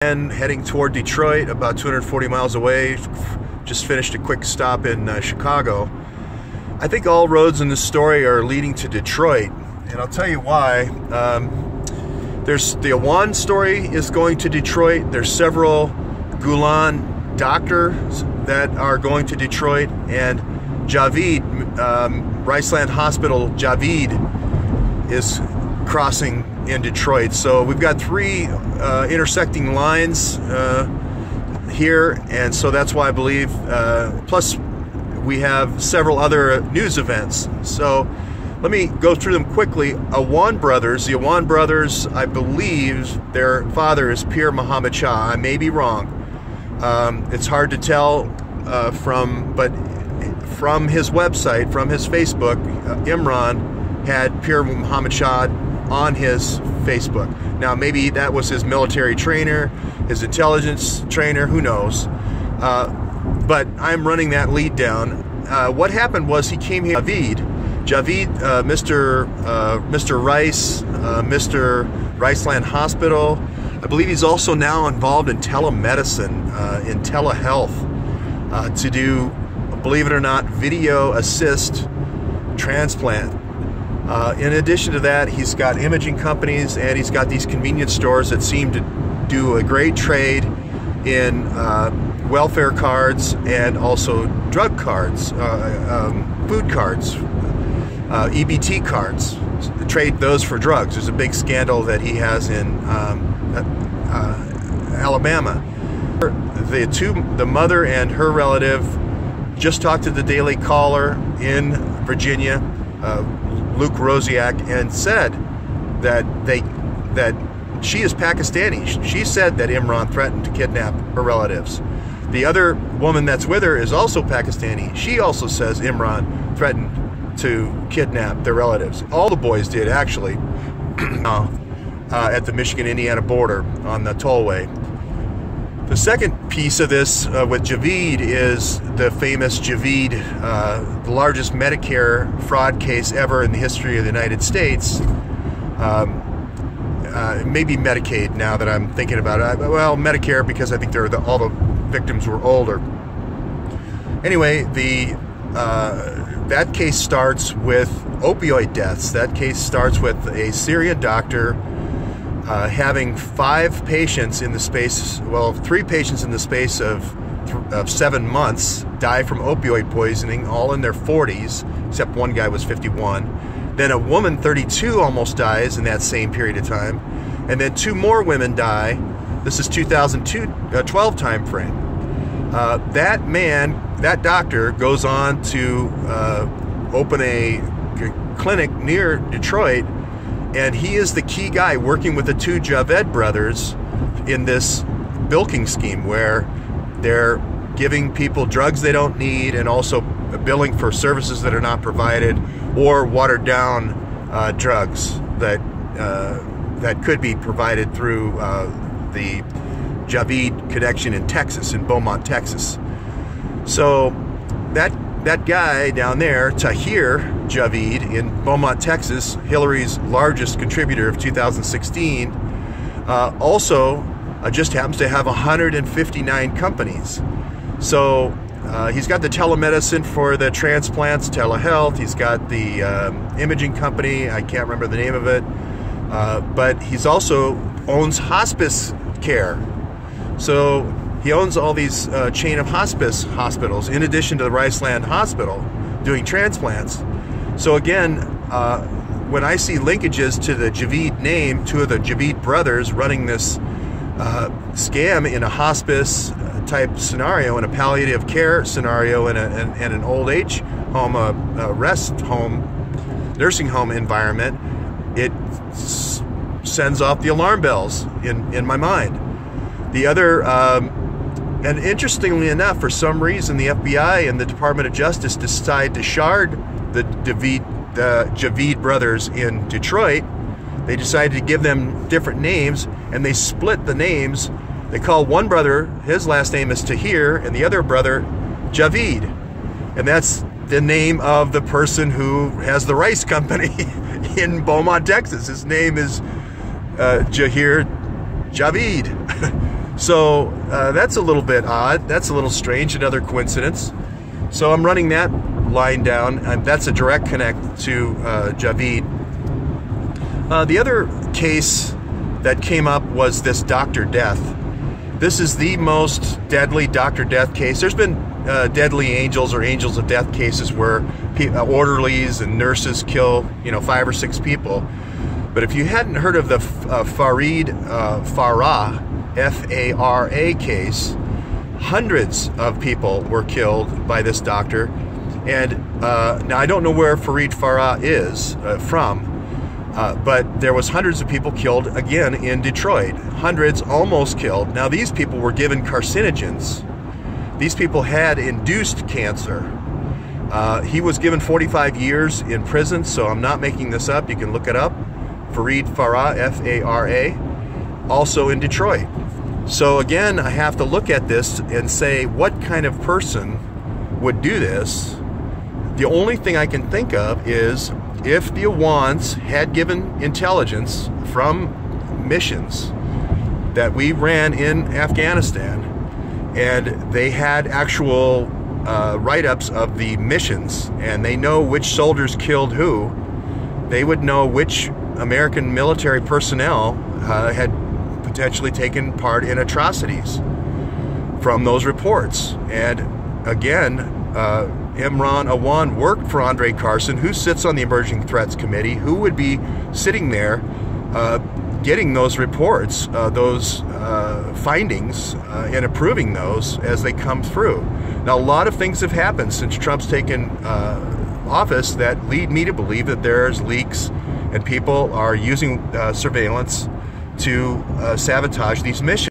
And heading toward Detroit, about 240 miles away. Just finished a quick stop in Chicago. I think all roads in this story are leading to Detroit, and I'll tell you why. There's the Awan story is going to Detroit. There's several Gulen doctors that are going to Detroit, and Javid, Riceland Hospital, Javid is crossing in Detroit. So we've got three intersecting lines here, and so that's why I believe, plus we have several other news events. So let me go through them quickly. Awan brothers, the Awan brothers, I believe their father is Pir Muhammad Shah. I may be wrong. It's hard to tell but from his website, from his Facebook, Imran had Pir Muhammad Shah on his Facebook. Now maybe that was his military trainer, his intelligence trainer, who knows. But I'm running that lead down. What happened was he came here, Javid, Mr. Rice, Mr. Riceland Hospital. I believe he's also now involved in telemedicine, in telehealth, to do, believe it or not, video assist transplant. In addition to that, he's got imaging companies, and he's got these convenience stores that seem to do a great trade in welfare cards and also drug cards, food cards, EBT cards. Trade those for drugs. There's a big scandal that he has in Alabama. The mother and her relative just talked to the Daily Caller in Virginia, Luke Rosiak, and said that she is Pakistani. She said that Imran threatened to kidnap her relatives. The other woman that's with her is also Pakistani. She also says Imran threatened to kidnap their relatives. All the boys did, actually, at the Michigan-Indiana border on the tollway. The second piece of this with Javid is the famous Javid, the largest Medicare fraud case ever in the history of the United States. Maybe Medicaid, now that I'm thinking about it. Well, Medicare, because I think all the victims were older. Anyway, that case starts with opioid deaths. That case starts with a Syrian doctor having 3 patients in the space of 7 months die from opioid poisoning, all in their 40s, except one guy was 51. Then a woman, 32, almost dies in that same period of time. And then 2 more women die. This is 2012 time frame. That doctor goes on to open a clinic near Detroit, and he is the key guy working with the 2 Javed brothers in this bilking scheme where they're giving people drugs they don't need and also billing for services that are not provided, or watered down drugs that could be provided through the Javid connection in Texas, in Beaumont, Texas. So that guy down there, Tahir Javid, in Beaumont, Texas, Hillary's largest contributor of 2016, also just happens to have 159 companies. So he's got the telemedicine for the transplants, telehealth. He's got the imaging company. I can't remember the name of it. But he's also owns hospice care. So he owns all these chain of hospice hospitals, in addition to the Riceland Hospital, doing transplants. So again, when I see linkages to the Javid name, 2 of the Javid brothers running this scam in a hospice type scenario, in a palliative care scenario, in an old age home, a rest home, nursing home environment, it sends off the alarm bells in my mind. The other, and interestingly enough, for some reason, the FBI and the Department of Justice decide to shard the Javid brothers in Detroit. They decided to give them different names, and they split the names. They call one brother, his last name is Tahir, and the other brother, Javid. And that's the name of the person who has the rice company in Beaumont, Texas. His name is Tahir Javid. So that's a little bit odd. That's a little strange, another coincidence. So I'm running that line down, and that's a direct connect to Javid. The other case that came up was this Dr. Death. This is the most deadly Dr. Death case. There's been deadly angels or angels of death cases where orderlies and nurses kill, 5 or 6 people. But if you hadn't heard of the Fareed Farah, F-A-R-A case, hundreds of people were killed by this doctor. And now I don't know where Fareed Farah is from, but there was hundreds of people killed again in Detroit. Hundreds almost killed. Now these people were given carcinogens. These people had induced cancer. He was given 45 years in prison, so I'm not making this up. You can look it up. Fareed Farah, F-A-R-A, also in Detroit. So again, I have to look at this and say, what kind of person would do this? The only thing I can think of is if the Awans had given intelligence from missions that we ran in Afghanistan, and they had actual write-ups of the missions, and they know which soldiers killed who, they would know which American military personnel had potentially taken part in atrocities from those reports. And again, Imran Awan worked for Andre Carson, who sits on the Emerging Threats Committee, who would be sitting there getting those reports, those findings, and approving those as they come through. Now, a lot of things have happened since Trump's taken office that lead me to believe that there's leaks and people are using surveillance to sabotage these missions.